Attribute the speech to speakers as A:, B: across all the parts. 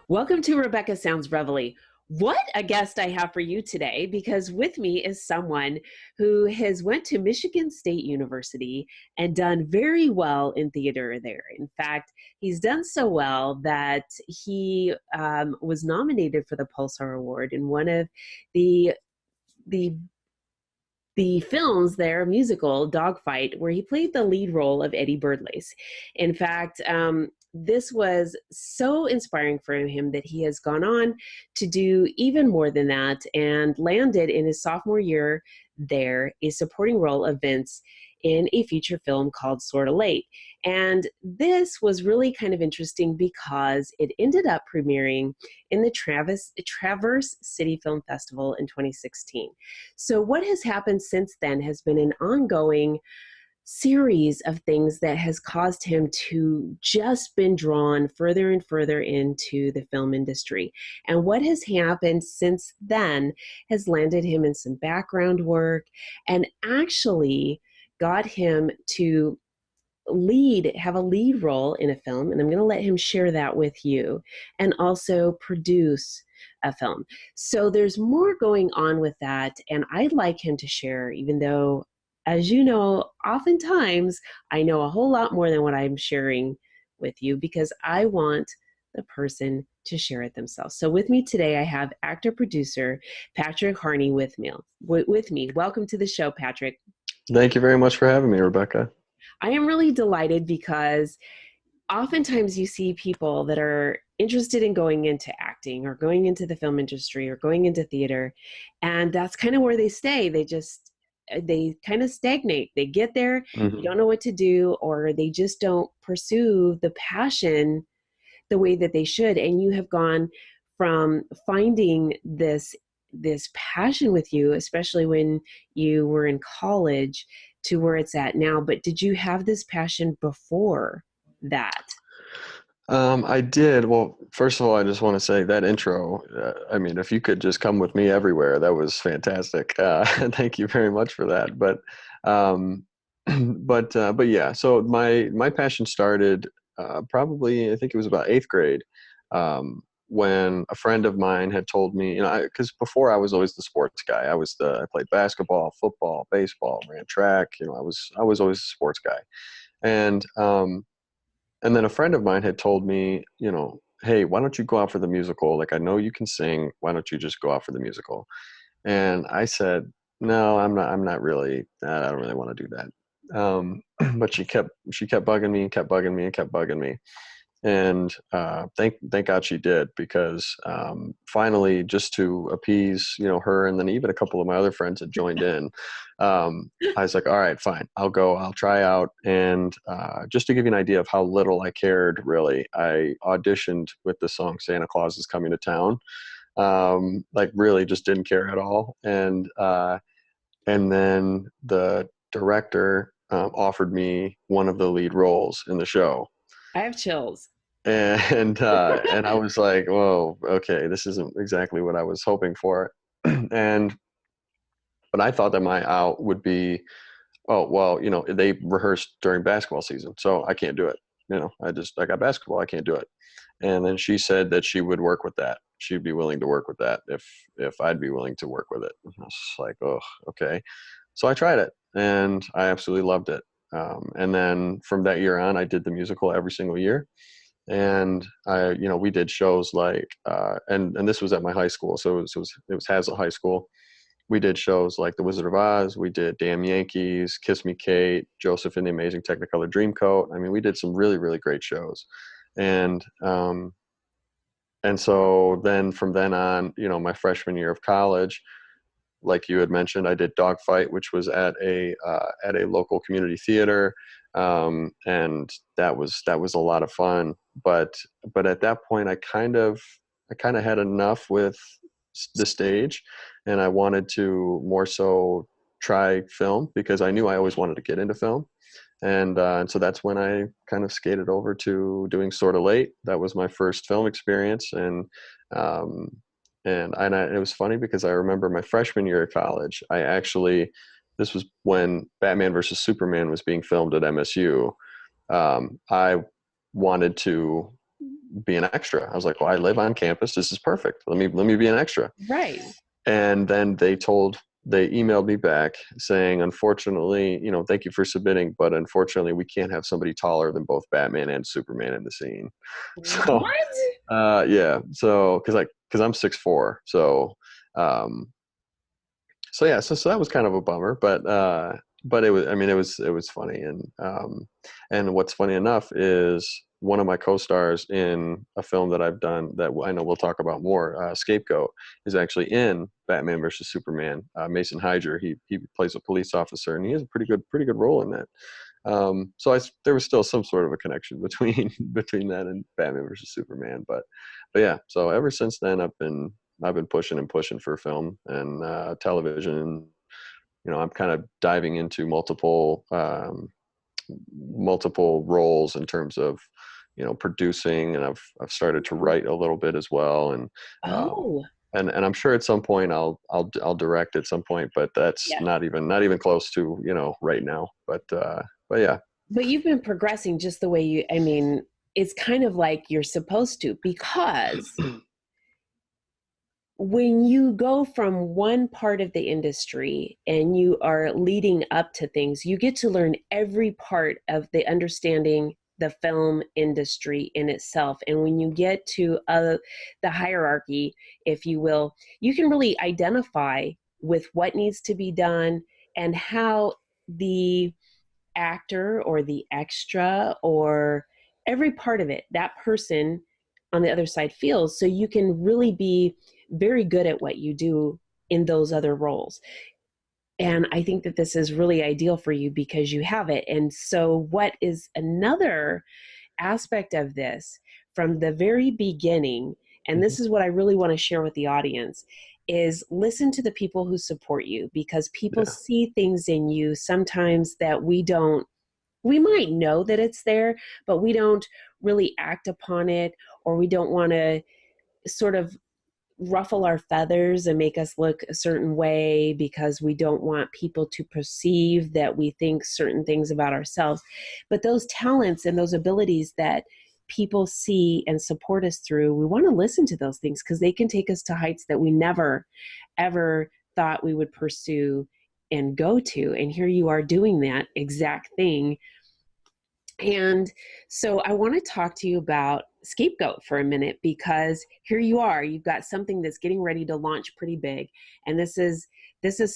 A: Welcome to Rebecca Sounds Reveille. What a guest I have for you today, because with me is someone who has went to Michigan State University and done very well in theater there. In fact, he's done so well that he was nominated for the Pulsar Award in one of the the the films there, musical Dogfight, where he played the lead role of Eddie Birdlace. In fact, this was so inspiring for him that he has gone on to do even more than that and landed in his sophomore year there a supporting role of Vince in a feature film called Sorta Late. And this was really kind of interesting because it ended up premiering in the Traverse City Film Festival in 2016. So what has happened since then has been an ongoing series of things that has caused him to just been drawn further and further into the film industry. And what has happened since then has landed him in some background work and actually got him to have a lead role in a film, and I'm going to let him share that with you, and also produce a film. So there's more going on with that, and I'd like him to share, even though, as you know, oftentimes I know a whole lot more than what I'm sharing with you, because I want the person to share it themselves. So with me today, I have actor-producer Patrick Harney with me. Welcome to the show, Patrick.
B: Thank you very much for having me, Rebecca.
A: I am really delighted because oftentimes you see people that are interested in going into acting or going into the film industry or going into theater, and that's kind of where they stay. They kind of stagnate. They get there, they don't know what to do, or they just don't pursue the passion the way that they should. And you have gone from finding this passion with you, especially when you were in college, to where it's at now. But did you have this passion before that?
B: I did. Well, first of all, I just want to say that intro, I mean, if you could just come with me everywhere, that was fantastic. Thank you very much for that. But yeah, so my passion started probably, I think it was about 8th grade, when a friend of mine had told me, because before I was always the sports guy. I played basketball, football, baseball, ran track. I was always a sports guy, and then a friend of mine had told me, hey, why don't you go out for the musical? Like, I know you can sing. Why don't you just go out for the musical? And I said, no, I'm not really. I don't really want to do that. But she kept bugging me and kept bugging me and kept bugging me. And thank God she did, because finally, just to appease her, and then even a couple of my other friends had joined in, I was like, all right, fine, I'll go, I'll try out. And just to give you an idea of how little I cared, really, I auditioned with the song Santa Claus is Coming to Town. Like, really just didn't care at all. And then the director offered me one of the lead roles in the show.
A: I have chills.
B: And I was like, whoa, okay, this isn't exactly what I was hoping for. But I thought that my out would be, oh, well, they rehearsed during basketball season, so I can't do it. I got basketball, I can't do it. And then she said that she would work with that. She'd be willing to work with that if I'd be willing to work with it. And I was like, oh, okay. So I tried it, and I absolutely loved it. And then from that year on, I did the musical every single year. And we did shows like, and this was at my high school. So it was Hazlitt High School. We did shows like The Wizard of Oz. We did Damn Yankees, Kiss Me Kate, Joseph and the Amazing Technicolor Dreamcoat. I mean, we did some really, really great shows. And so then from then on, my freshman year of college, like you had mentioned, I did Dogfight, which was at a local community theater. And that was a lot of fun. But at that point, I kind of had enough with the stage, and I wanted to more so try film, because I knew I always wanted to get into film. And so that's when I kind of skated over to doing Sorta Late. That was my first film experience. And it was funny because I remember my freshman year of college, I actually this was when Batman versus Superman was being filmed at MSU. I wanted to be an extra. I was like, well, I live on campus. This is perfect. Let me be an extra.
A: Right.
B: And then they emailed me back saying, unfortunately, thank you for submitting, but unfortunately we can't have somebody taller than both Batman and Superman in the scene. So,
A: What?
B: yeah. So, cause I'm 6'4". So that was kind of a bummer, but it was funny. And what's funny enough is one of my co-stars in a film that I've done that I know we'll talk about more, Scapegoat, is actually in Batman versus Superman. Mason Hydra, he plays a police officer, and he has a pretty good role in that. So there was still some sort of a connection between that and Batman versus Superman, but yeah. So ever since then, I've been pushing and pushing for film and television. And, I'm kind of diving into multiple roles in terms of, producing, and I've started to write a little bit as well. And
A: Oh,
B: and I'm sure at some point I'll direct at some point, but that's
A: yeah.
B: not even close to, right now. But yeah.
A: But you've been progressing just the way it's kind of like you're supposed to, because when you go from one part of the industry and you are leading up to things, you get to learn every part of the understanding the film industry in itself. And when you get to the hierarchy, if you will, you can really identify with what needs to be done and how the actor or the extra or every part of it, that person on the other side feels. So you can really be very good at what you do in those other roles. And I think that this is really ideal for you because you have it. And so what is another aspect of this from the very beginning, and this is what I really want to share with the audience, is listen to the people who support you, because people
B: Yeah.
A: see things in you sometimes that we might know that it's there, but we don't really act upon it, or we don't want to sort of ruffle our feathers and make us look a certain way because we don't want people to perceive that we think certain things about ourselves. But those talents and those abilities that people see and support us through, we want to listen to those things because they can take us to heights that we never, ever thought we would pursue and go to. And here you are doing that exact thing. And so I want to talk to you about Scapegoat for a minute, because here you are, you've got something that's getting ready to launch pretty big. And this is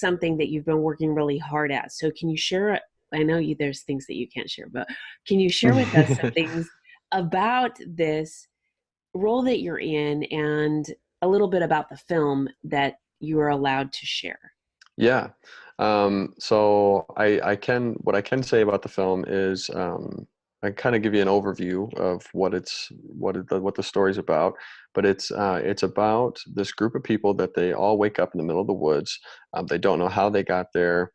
A: something that you've been working really hard at. So can you share, I know there's things that you can't share, but can you share with us some things about this role that you're in and a little bit about the film that you are allowed to share?
B: Yeah. So what I can say about the film is, I kind of give you an overview of what the story's about, but it's about this group of people that they all wake up in the middle of the woods. They don't know how they got there.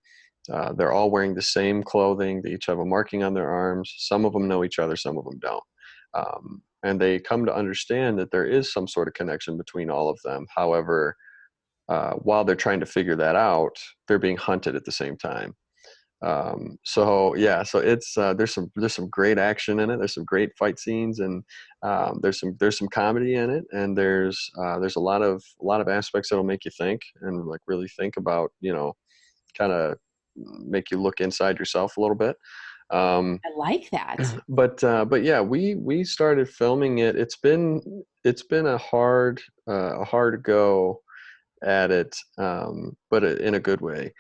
B: They're all wearing the same clothing. They each have a marking on their arms. Some of them know each other, some of them don't. And they come to understand that there is some sort of connection between all of them. However, while they're trying to figure that out, they're being hunted at the same time. So it's there's some great action in it. There's some great fight scenes, and there's some comedy in it, and there's a lot of aspects that'll make you think and like really think about, kind of make you look inside yourself a little bit.
A: I like that.
B: But yeah, we started filming it. It's been a hard go at it, but in a good way.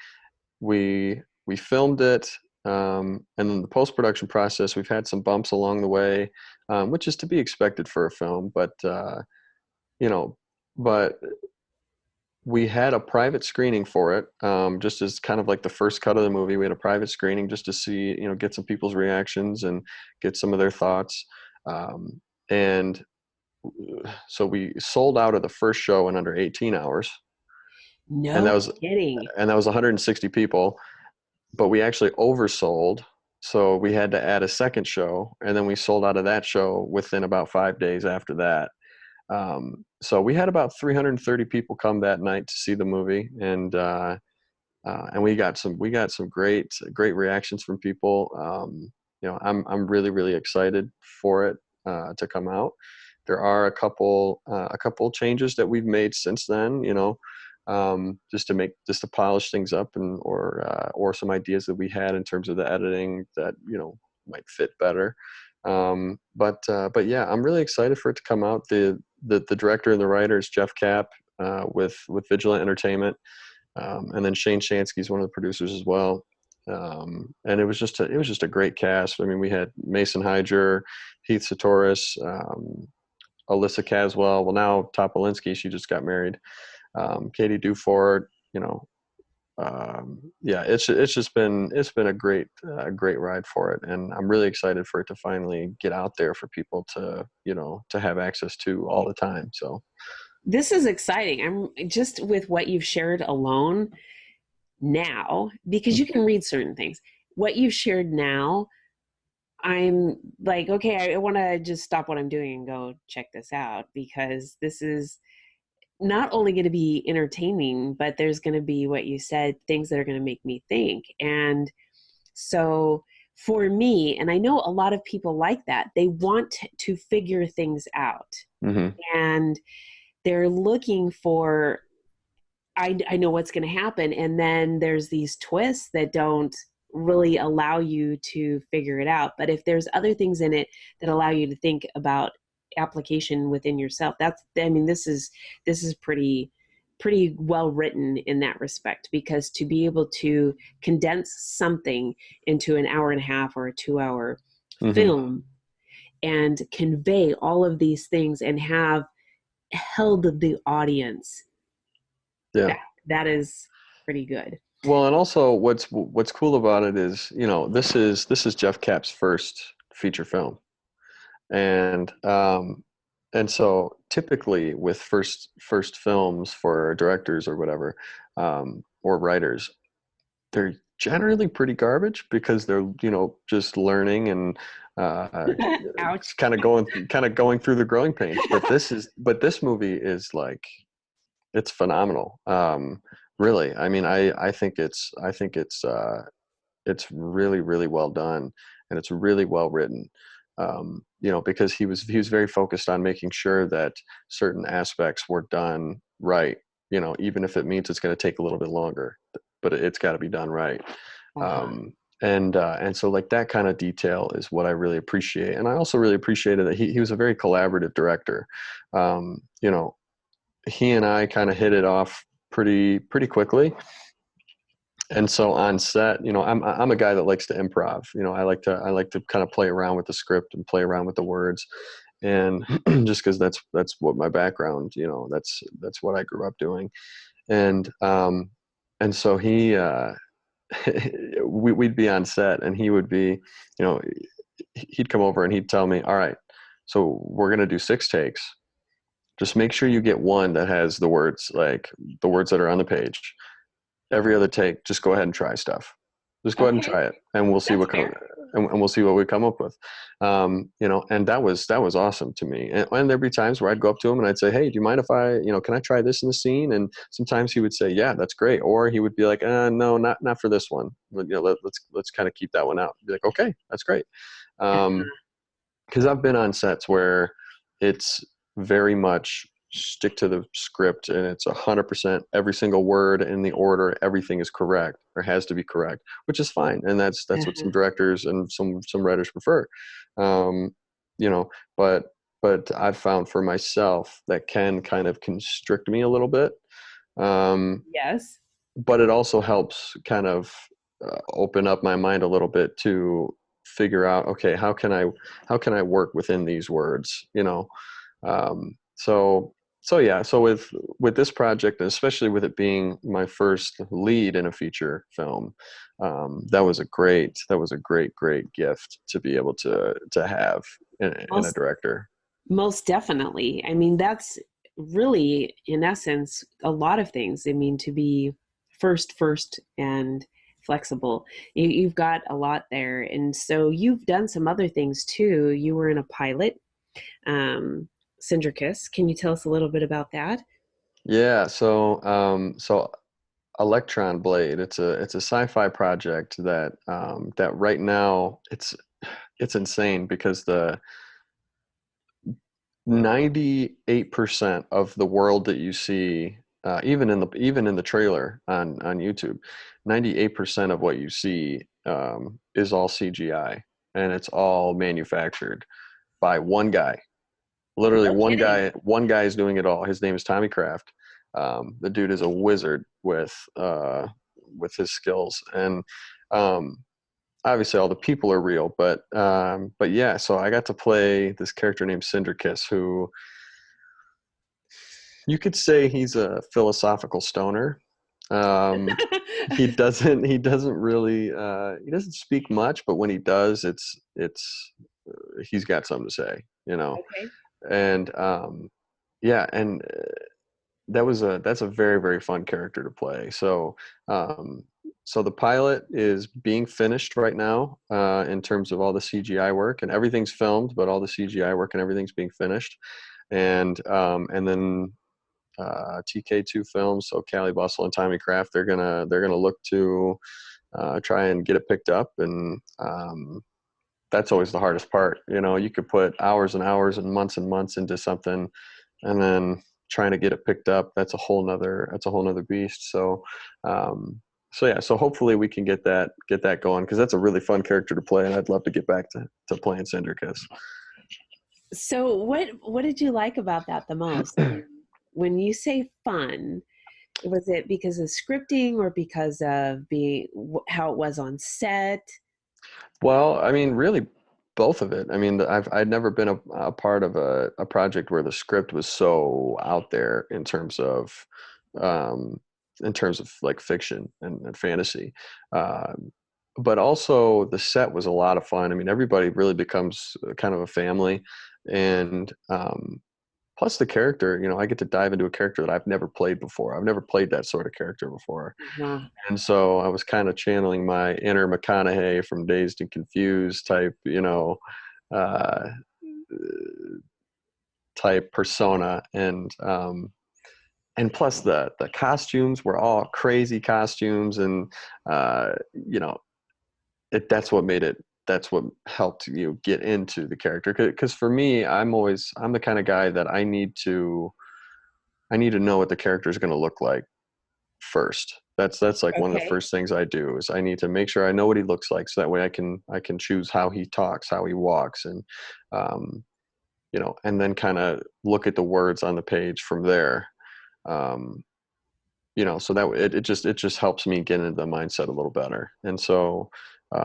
B: We filmed it, and in the post-production process, we've had some bumps along the way, which is to be expected for a film. But you know, but we had a private screening for it, just as kind of like the first cut of the movie. We had a private screening just to see, get some people's reactions and get some of their thoughts. And so we sold out of the first show in under 18 hours, and
A: No kidding.
B: that was 160 people. But we actually oversold, so we had to add a second show, and then we sold out of that show within about 5 days after that. So we had about 330 people come that night to see the movie, and and we got some great reactions from people. I'm really really excited for it to come out. There are a couple changes that we've made since then, just to polish things up, and or some ideas that we had in terms of the editing that might fit better. But yeah, I'm really excited for it to come out. The director and the writer is Jeff Kapp, with Vigilant Entertainment, and then Shane Shansky is one of the producers as well. And it was just a great cast. I mean, we had Mason Hyger, Heath Satoris, Alyssa Caswell. Well, now Topolinsky, she just got married. Katie Dufort. Yeah, it's been a great ride for it, and I'm really excited for it to finally get out there for people to have access to all the time. So
A: This is exciting. I'm just with what you've shared alone now, because you can read certain things. What you've shared now, I'm like, okay, I want to just stop what I'm doing and go check this out, because this is not only going to be entertaining, but there's going to be, what you said, things that are going to make me think. And so for me, and I know a lot of people like that, they want to figure things out.
B: hmm
A: And they're looking for, I know what's going to happen. And then there's these twists that don't really allow you to figure it out. But if there's other things in it that allow you to think about application within yourself, this is pretty well written in that respect, because to be able to condense something into an hour and a half or a 2 hour
B: hmm
A: film and convey all of these things and have held the audience,
B: yeah.
A: that is pretty good.
B: Well, and also what's cool about it is, this is Jeff Kapp's first feature film, and so typically with first films for directors or whatever, or writers, they're generally pretty garbage, because they're just learning and
A: Ouch.
B: kind of going through the growing pains. But this movie is like, it's phenomenal. Really, I mean, I think it's really really well done, and it's really well written. Because he was very focused on making sure that certain aspects were done right. Even if it means it's going to take a little bit longer, but it's got to be done right.
A: Uh-huh.
B: And so, like, that kind of detail is what I really appreciate. And I also really appreciated that he was a very collaborative director. Um, you know, he and I kind of hit it off pretty quickly. And so on set, I'm a guy that likes to improv. I like to kind of play around with the script and play around with the words, and just because that's what my background, that's what I grew up doing. And so we'd be on set, and he would be, you know, he'd come over and he'd tell me, all right, so we're gonna do 6 takes. Just make sure you get one that has the words, like the words that are on the page. Every other take, just go ahead and try stuff. Just go ahead and
A: Okay,
B: try it, and we'll see
A: that's
B: what
A: fair.
B: and we'll see what we come up with. And that was awesome to me. And there'd be times where I'd go up to him and I'd say, "Hey, do you mind if can I try this in the scene?" And sometimes he would say, "Yeah, that's great," or he would be like, "No, not for this one. Let's kind of keep that one out." I'd be like, "Okay, that's great." Um, because I've been on sets where it's very much stick to the script, and it's 100% every single word in the order, everything is correct or has to be correct, which is fine, and that's what some
A: Uh-huh.
B: directors and some writers prefer. um, you know but I've found for myself that can kind of constrict me a little bit. um,
A: Yes.
B: but it also helps kind of open up my mind a little bit to figure out, okay, how can I work within these words, so yeah, so with this project, and especially with it being my first lead in a feature film, that was a great gift to be able to have in a
A: Most
B: director.
A: most definitely. I mean, that's really, in essence, a lot of things. I mean, to be first, and flexible. You've got a lot there. And so you've done some other things too. You were in a pilot, um, Sindricus. Can you tell us a little bit about that?
B: Yeah, so Electron Blade. It's a sci-fi project that that right now it's insane because the 98% of the world that you see, even in the trailer on YouTube, 98% of what you see is all CGI, and it's all manufactured by one guy. Literally,
A: No kidding.
B: One guy is doing it all. His name is Tommy Kraft. The dude is a wizard with his skills, and um, obviously all the people are real, but yeah. So I got to play this character named Sindricus, who you could say he's a philosophical stoner. Um, he doesn't really he doesn't speak much, but when he does, it's he's got something to say, you know.
A: Okay.
B: And yeah, and that's a very very fun character to play. So so the pilot is being finished right now in terms of all the CGI work, and everything's filmed, but all the CGI work and everything's being finished. And then TK2 Films, so Callie Bustle and Tommy Kraft, they're gonna look to try and get it picked up, and that's always the hardest part. You know, you could put hours and months into something, and then trying to get it picked up, that's a whole nother beast. So so yeah, so hopefully we can get that going, because that's a really fun character to play, and I'd love to get back to playing Sindricus.
A: So what did you like about that the most? When you say fun, was it because of scripting or because of being how it was on set?
B: Well, I mean, really both of it. I mean, I'd never been a part of a project where the script was so out there um, in terms of like fiction and fantasy. But also the set was a lot of fun. I mean, everybody really becomes kind of a family, and plus the character. You know, I get to dive into a character that I've never played before. I've never played that sort of character before.
A: Uh-huh.
B: And so I was kind of channeling my inner McConaughey from Dazed and Confused type, you know, uh, type persona, and plus the costumes were all crazy costumes, and you know, that's what made it. That's what helped you get into the character. Because for me, I'm the kind of guy that I need to know what the character is going to look like first. That's like one of the
A: Okay.
B: first things I do, is I need to make sure I know what he looks like, so that way I can choose how he talks, how he walks, and you know, and then kind of look at the words on the page from there. Um, you know, so that it just helps me get into the mindset a little better. And so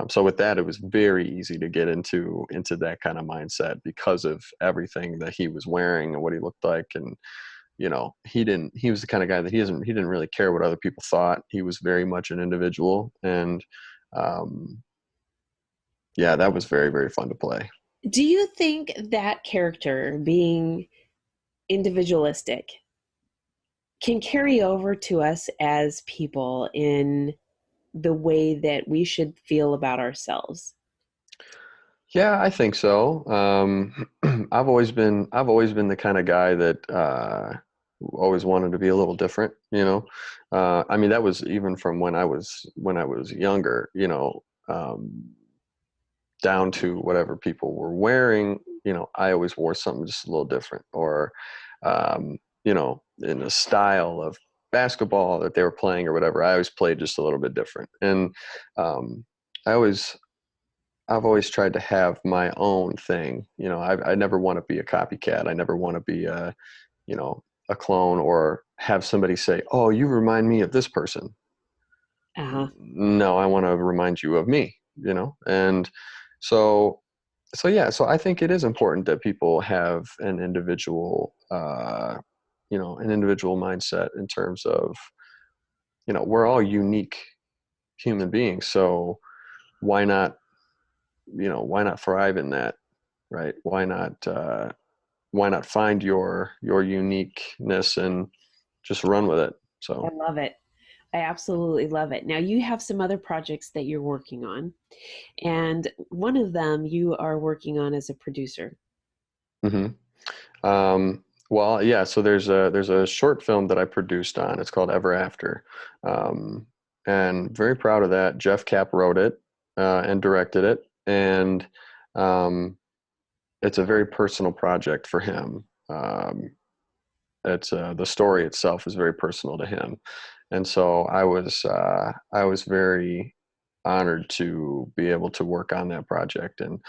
B: so with that, it was very easy to get into that kind of mindset because of everything that he was wearing and what he looked like. And you know, he was the kind of guy that he didn't really care what other people thought. He was very much an individual, and um yeah, that was very very fun to play.
A: Do you think that character being individualistic can carry over to us as people in the way that we should feel about ourselves?
B: Yeah, I think so. I've always been the kind of guy that always wanted to be a little different. You know, I mean, that was even from when I was younger. You know, down to whatever people were wearing. You know, I always wore something just a little different, or you know, in a style of basketball that they were playing or whatever. I always played just a little bit different, and um, I always I've always tried to have my own thing. You know, I never want to be a copycat. I never want to be a, you know, a clone, or have somebody say, "Oh, you remind me of this person."
A: Uh-huh.
B: No, I want to remind you of me, you know? And so, so yeah, so I think it is important that people have an individual, you know, an individual mindset in terms of, you know, we're all unique human beings. So why not, you know, why not thrive in that, right? Why not find your uniqueness and just run with it?
A: I
B: So,
A: love it. I absolutely love it. Now, you have some other projects that you're working on, and one of them you are working on as a producer.
B: hmm um, Well, yeah. So there's a short film that I produced on. It's called Ever After, um, and very proud of that. Jeff Kapp wrote it and directed it, and um, it's a very personal project for him. It's the story itself is very personal to him, and so I was very honored to be able to work on that project, and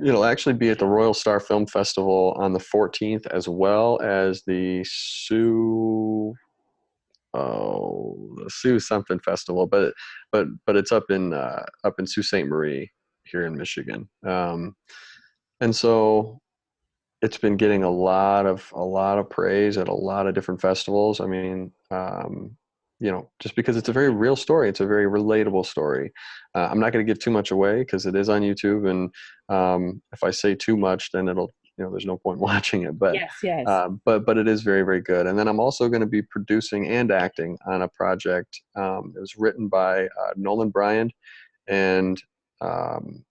B: it'll actually be at the Royal Star Film Festival on the 14th, as well as the Sioux something festival, but it's up in Sault Ste. Marie here in Michigan, and so it's been getting a lot of praise at a lot of different festivals. I mean, just because it's a very real story, it's a very relatable story. I'm not going to give too much away because it is on YouTube, and if I say too much, then it'll, there's no point in watching it. But
A: Yes, yes.
B: but it is very, very good. And then I'm also going to be producing and acting on a project. It was written by Nolan Bryant, and um,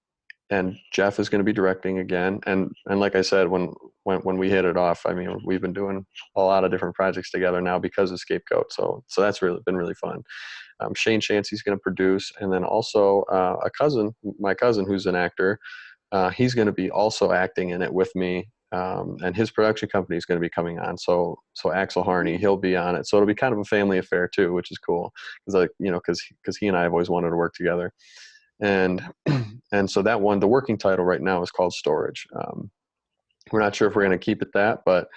B: Jeff is going to be directing again. And like I said, when we hit it off, I mean, we've been doing a lot of different projects together now because of Scapegoat. So that's really been really fun. Shane Chancey's going to produce, and then also my cousin who's an actor, he's going to be also acting in it with me. And his production company is going to be coming on. So Axel Harney, he'll be on it. So it'll be kind of a family affair too, which is cool because because he and I have always wanted to work together. And and so that one, the working title right now is called Storage. We're not sure if we're going to keep it that, but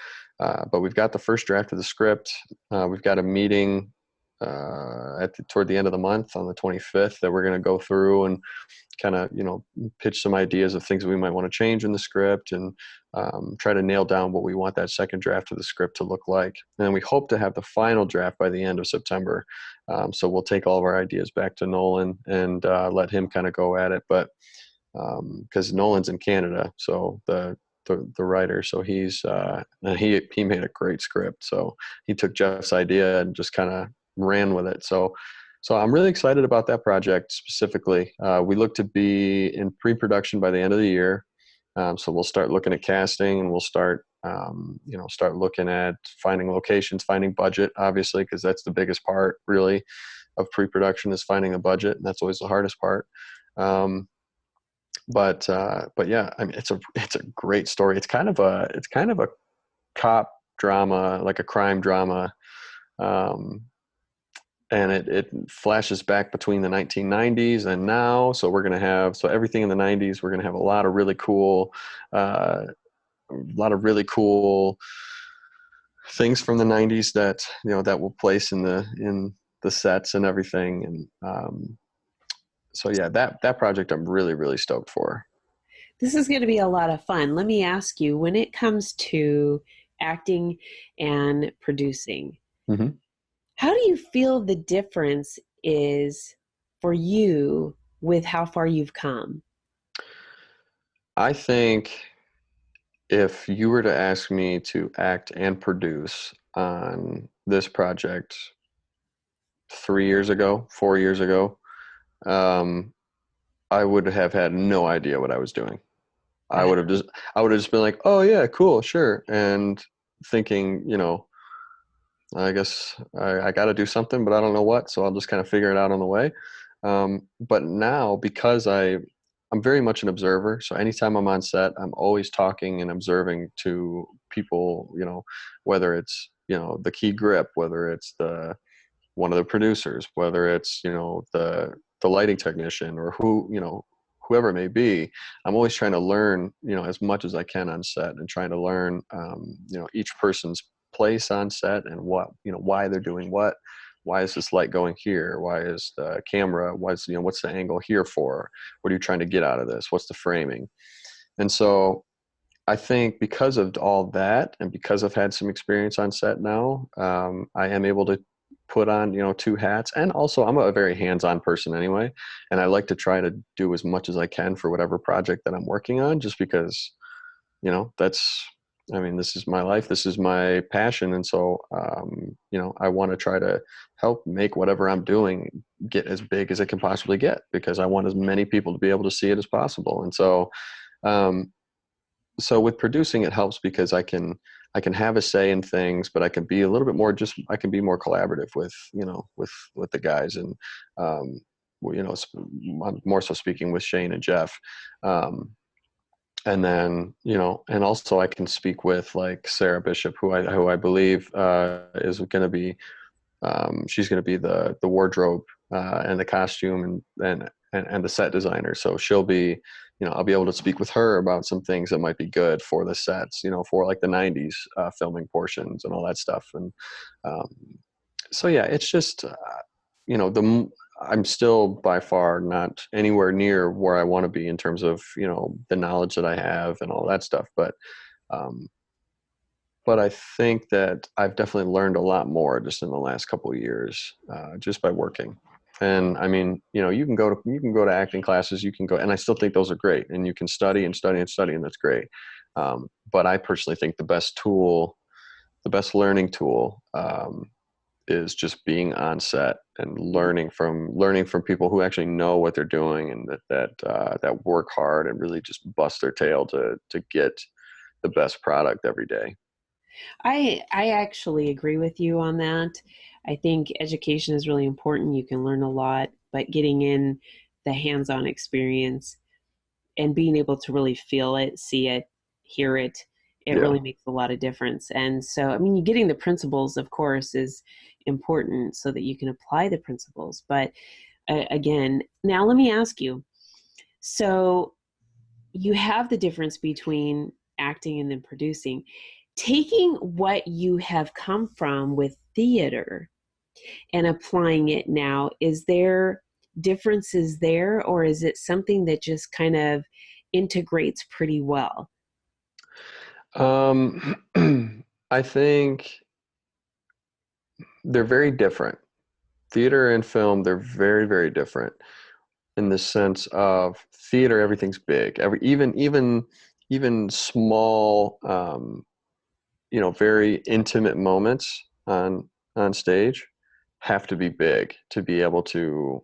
B: we've got the first draft of the script. We've got a meeting toward the end of the month on the 25th that we're going to go through and kind of pitch some ideas of things we might want to change in the script, and try to nail down what we want that second draft of the script to look like. And then we hope to have the final draft by the end of September. So we'll take all of our ideas back to Nolan and let him kind of go at it. But because Nolan's in Canada, so the writer, so he made a great script. So he took Jeff's idea and just kind of ran with it. So I'm really excited about that project specifically. We look to be in pre-production by the end of the year. So we'll start looking at casting, and we'll start looking at finding locations, finding budget, obviously, because that's the biggest part really of pre-production is finding a budget. And that's always the hardest part. But yeah, I mean, it's a great story. It's kind of a cop drama, like a crime drama. And it flashes back between the 1990s and now. So we're going to have, everything in the 90s, we're going to have a lot of really cool things from the 90s that, that will place in the sets and everything. And so yeah, that project I'm really, really stoked for.
A: This is going to be a lot of fun. Let me ask you, when it comes to acting and producing,
B: Mm-hmm.
A: how do you feel the difference is for you with how far you've come?
B: I think if you were to ask me to act and produce on this project 3 years ago, 4 years ago, I would have had no idea what I was doing. I would have just been like, oh yeah, cool, sure. And thinking, I guess I got to do something, but I don't know what, so I'll just kind of figure it out on the way. But now, because I'm very much an observer, so anytime I'm on set, I'm always talking and observing to people, whether it's, the key grip, whether it's one of the producers, whether it's, the lighting technician, or whoever it may be. I'm always trying to learn, as much as I can on set, and trying to learn, each person's place on set, and why they're doing what. Why is this light going here? Why is the camera, what's the angle here for? What are you trying to get out of this? What's the framing? And so I think because of all that, and because I've had some experience on set now, I am able to put on, two hats. And also I'm a very hands-on person anyway. And I like to try to do as much as I can for whatever project that I'm working on, just because, this is my life, this is my passion. And so, I want to try to help make whatever I'm doing get as big as it can possibly get, because I want as many people to be able to see it as possible. And so, so with producing, it helps because I can I can have a say in things, but I can be a little bit more I can be more collaborative with, with the guys. And, I'm more so speaking with Shane and Jeff. And then, and also I can speak with like Sarah Bishop, who I believe, is going to be, she's going to be the wardrobe, and the costume and the set designer. So she'll be, I'll be able to speak with her about some things that might be good for the sets, for like the 90s, filming portions and all that stuff. And, so yeah, it's just, I'm still by far not anywhere near where I want to be in terms of, the knowledge that I have and all that stuff. Um, but I think that I've definitely learned a lot more just in the last couple of years, just by working. And I mean, you can go to acting classes, you can go, and I still think those are great, and you can study and study and study, and that's great. But I personally think the best learning tool, is just being on set and learning from people who actually know what they're doing, and that work hard and really just bust their tail to get the best product every day.
A: I actually agree with you on that. I think education is really important. You can learn a lot, but getting in the hands-on experience and being able to really feel it, see it, hear it, it
B: Yeah.
A: really makes a lot of difference. And so, I mean, getting the principles, of course, is important so that you can apply the principles. But again, now let me ask you. So you have the difference between acting and then producing. Taking what you have come from with theater and applying it now, is there differences there, or is it something that just kind of integrates pretty well?
B: Um, I think they're very different. Theater and film, they're very, very different in the sense of theater, everything's big. Even small, very intimate moments on stage have to be big to be able to,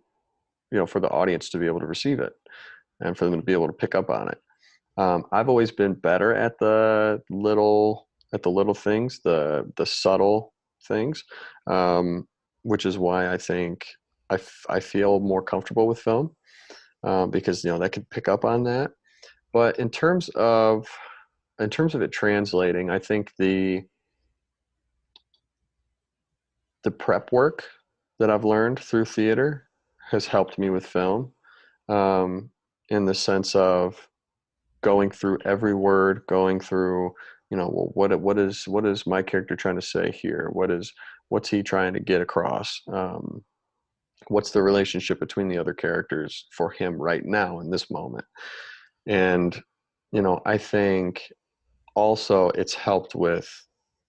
B: for the audience to be able to receive it and for them to be able to pick up on it. I've always been better at the little things, the subtle things, which is why I think I feel more comfortable with film, because that can pick up on that. But in terms of it translating, I think the prep work that I've learned through theater has helped me with film, um, in the sense of going through every word, going through, well, what is my character trying to say here? What's he trying to get across? What's the relationship between the other characters for him right now in this moment? And, I think also it's helped with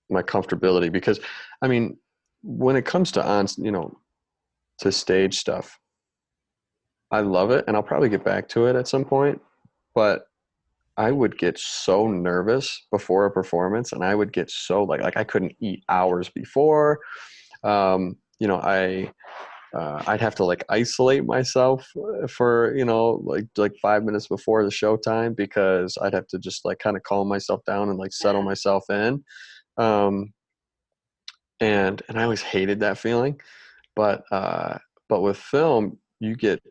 B: my comfortability because, I mean, when it comes to stage stuff, I love it and I'll probably get back to it at some point, but I would get so nervous before a performance, and I would get so like I couldn't eat hours before. I'd have to like isolate myself for like 5 minutes before the show time, because I'd have to just like kind of calm myself down and like settle myself in. Um, and I always hated that feeling, but with film you get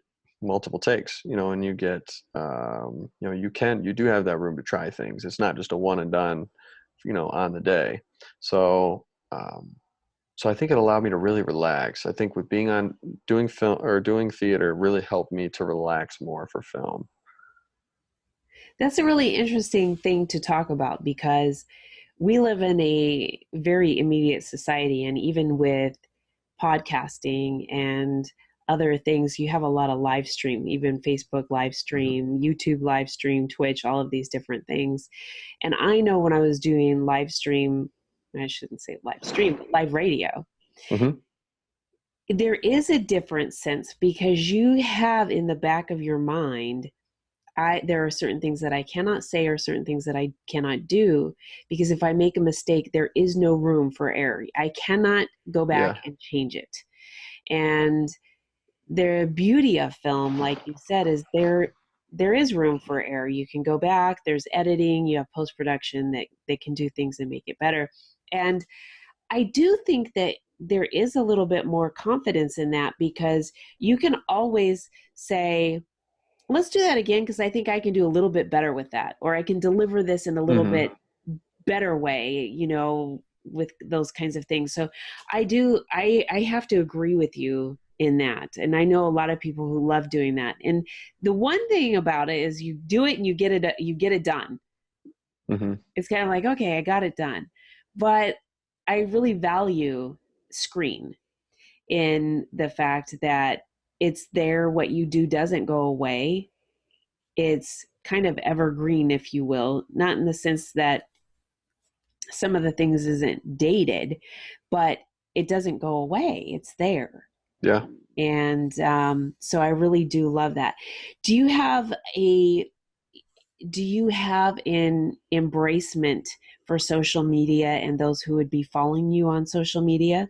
B: multiple takes, and you get, you do have that room to try things. It's not just a one and done, on the day. So, I think it allowed me to really relax. I think with doing film or doing theater really helped me to relax more for film.
A: That's a really interesting thing to talk about because we live in a very immediate society, and even with podcasting and other things, you have a lot of live stream, even Facebook live stream, YouTube live stream, Twitch, all of these different things. And I know when I was doing live stream, I shouldn't say live stream, but live radio,
B: Mm-hmm.
A: there is a different sense because you have in the back of your mind, there are certain things that I cannot say or certain things that I cannot do, because if I make a mistake, there is no room for error. I cannot go back
B: Yeah.
A: and change it. And the beauty of film, like you said, is there is room for error. You can go back, there's editing, you have post-production that they can do things and make it better. And I do think that there is a little bit more confidence in that, because you can always say, let's do that again, because I think I can do a little bit better with that, or I can deliver this in a little
B: Mm-hmm.
A: bit better way, with those kinds of things. So I have to agree with you in that. And I know a lot of people who love doing that. And the one thing about it is you do it and you get it done.
B: Mm-hmm.
A: It's kind of like, okay, I got it done. But I really value screen in the fact that it's there. What you do doesn't go away. It's kind of evergreen, if you will, not in the sense that some of the things isn't dated, but it doesn't go away. It's there.
B: Yeah.
A: And so I really do love that. Do you have an embracement for social media and those who would be following you on social media?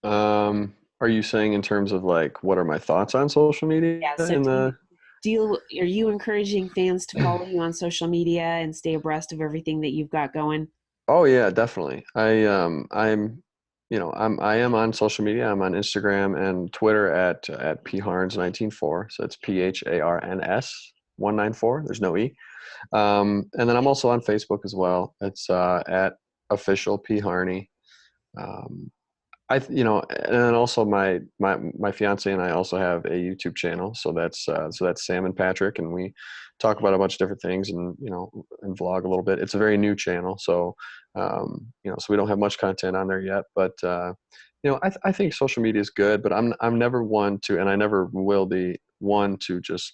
B: Are you saying in terms of like, what are my thoughts on social media
A: Yeah. So
B: in the?
A: are you encouraging fans to follow you on social media and stay abreast of everything that you've got going?
B: Oh yeah, definitely. I am on social media. I'm on Instagram and Twitter at pharns194. So it's PHARNS 194. There's no E. And then I'm also on Facebook as well. It's at official P Harney. Um, and then also my fiance and I also have a YouTube channel. So that's Sam and Patrick, and we talk about a bunch of different things, and and vlog a little bit. It's a very new channel, so so we don't have much content on there yet. But I think social media is good, but I'm never one to, and I never will be one to just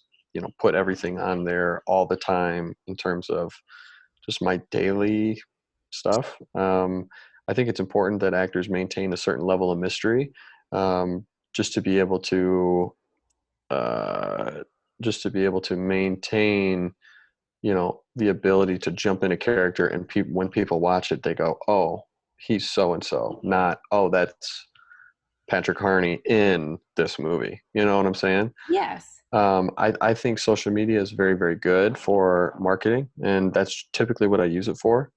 B: put everything on there all the time in terms of just my daily stuff. I think it's important that actors maintain a certain level of mystery, just to be able to maintain, the ability to jump in a character, and when people watch it, they go, "Oh, he's so and so," not, "Oh, that's Patrick Harney in this movie." You know what I'm saying?
A: Yes.
B: I think social media is very, very good for marketing, and that's typically what I use it for.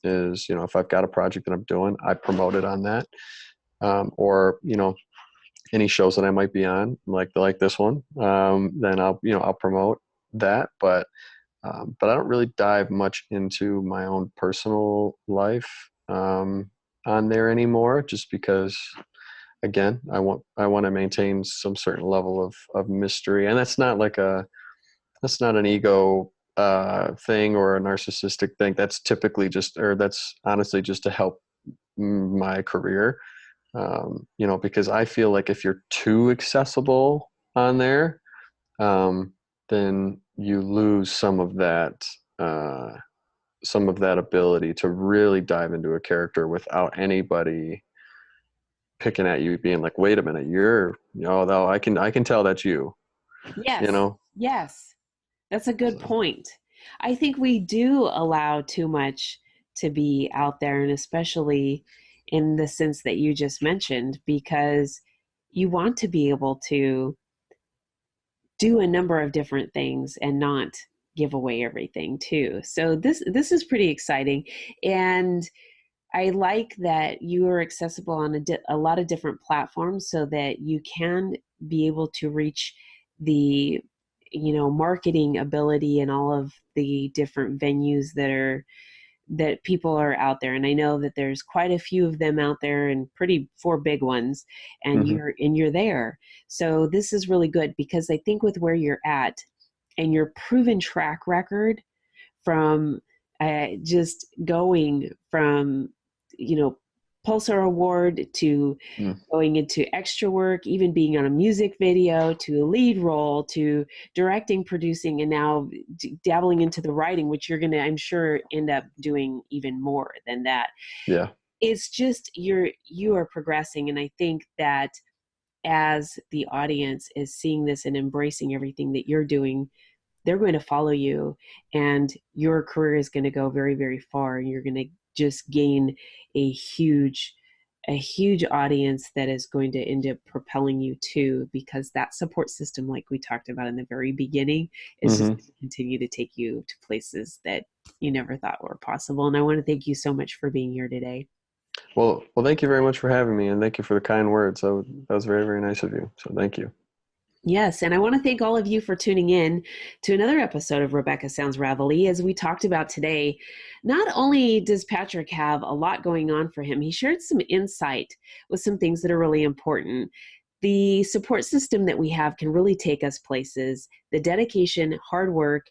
B: Is if I've got a project that I'm doing, I promote it on that, or any shows that I might be on, like this one. Then I'll promote that, but I don't really dive much into my own personal life on there anymore, just because, again, I want to maintain some certain level of mystery, and that's not an ego thing or a narcissistic thing. That's typically that's honestly just to help my career. Because I feel like if you're too accessible on there, then you lose uh, some of that ability to really dive into a character without anybody picking at you, being like, "Wait a minute, though I can tell that's you." You
A: Yes.
B: know.
A: Yes. That's a good
B: So,
A: point. I think we do allow too much to be out there, and especially in the sense that you just mentioned, because you want to be able to do a number of different things and not give away everything too. So this is pretty exciting, and I like that you are accessible on a lot of different platforms, so that you can be able to reach the marketing ability and all of the different venues that people are out there. And I know that there's quite a few of them out there, and pretty four big ones, and
B: mhm.
A: you're there. So this is really good, because I think with where you're at and your proven track record, from just going from Pulsar Award to
B: Mm.
A: going into extra work, even being on a music video, to a lead role, to directing, producing, and now dabbling into the writing, which you're going to, I'm sure, end up doing even more than that.
B: Yeah.
A: It's just you are progressing, and I think that as the audience is seeing this and embracing everything that you're doing, they're going to follow you, and your career is going to go very, very far, and you're going to just gain a huge a huge audience that is going to end up propelling you too, because that support system, like we talked about in the very beginning, is just
B: Hmm.
A: going to continue to take you to places that you never thought were possible. And I want to thank you so much for being here today.
B: Well, thank you very much for having me, and thank you for the kind words. That was very, very nice of you. So thank you.
A: Yes, and I want to thank all of you for tuning in to another episode of Rebecca Sounds Reveille. As we talked about today, not only does Patrick have a lot going on for him, he shared some insight with some things that are really important. The support system that we have can really take us places. The dedication, hard work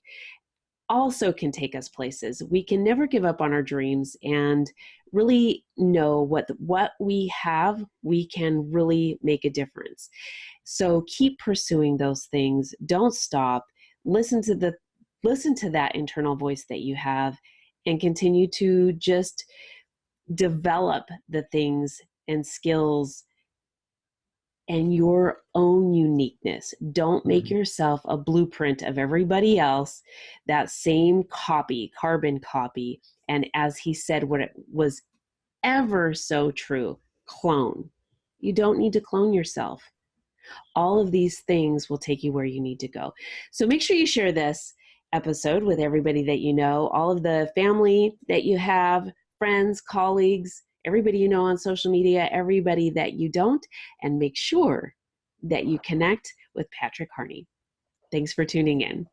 A: also can take us places. We can never give up on our dreams and really know what we have, we can really make a difference. So keep pursuing those things. Don't stop. Listen to that internal voice that you have and continue to just develop the things and skills and your own uniqueness. Don't make
B: Mhm.
A: yourself a blueprint of everybody else, that same copy, carbon copy. And as he said, what it was ever so true, clone. You don't need to clone yourself. All of these things will take you where you need to go. So make sure you share this episode with everybody that you know, all of the family that you have, friends, colleagues, everybody you know on social media, everybody that you don't, and make sure that you connect with Patrick Harney. Thanks for tuning in.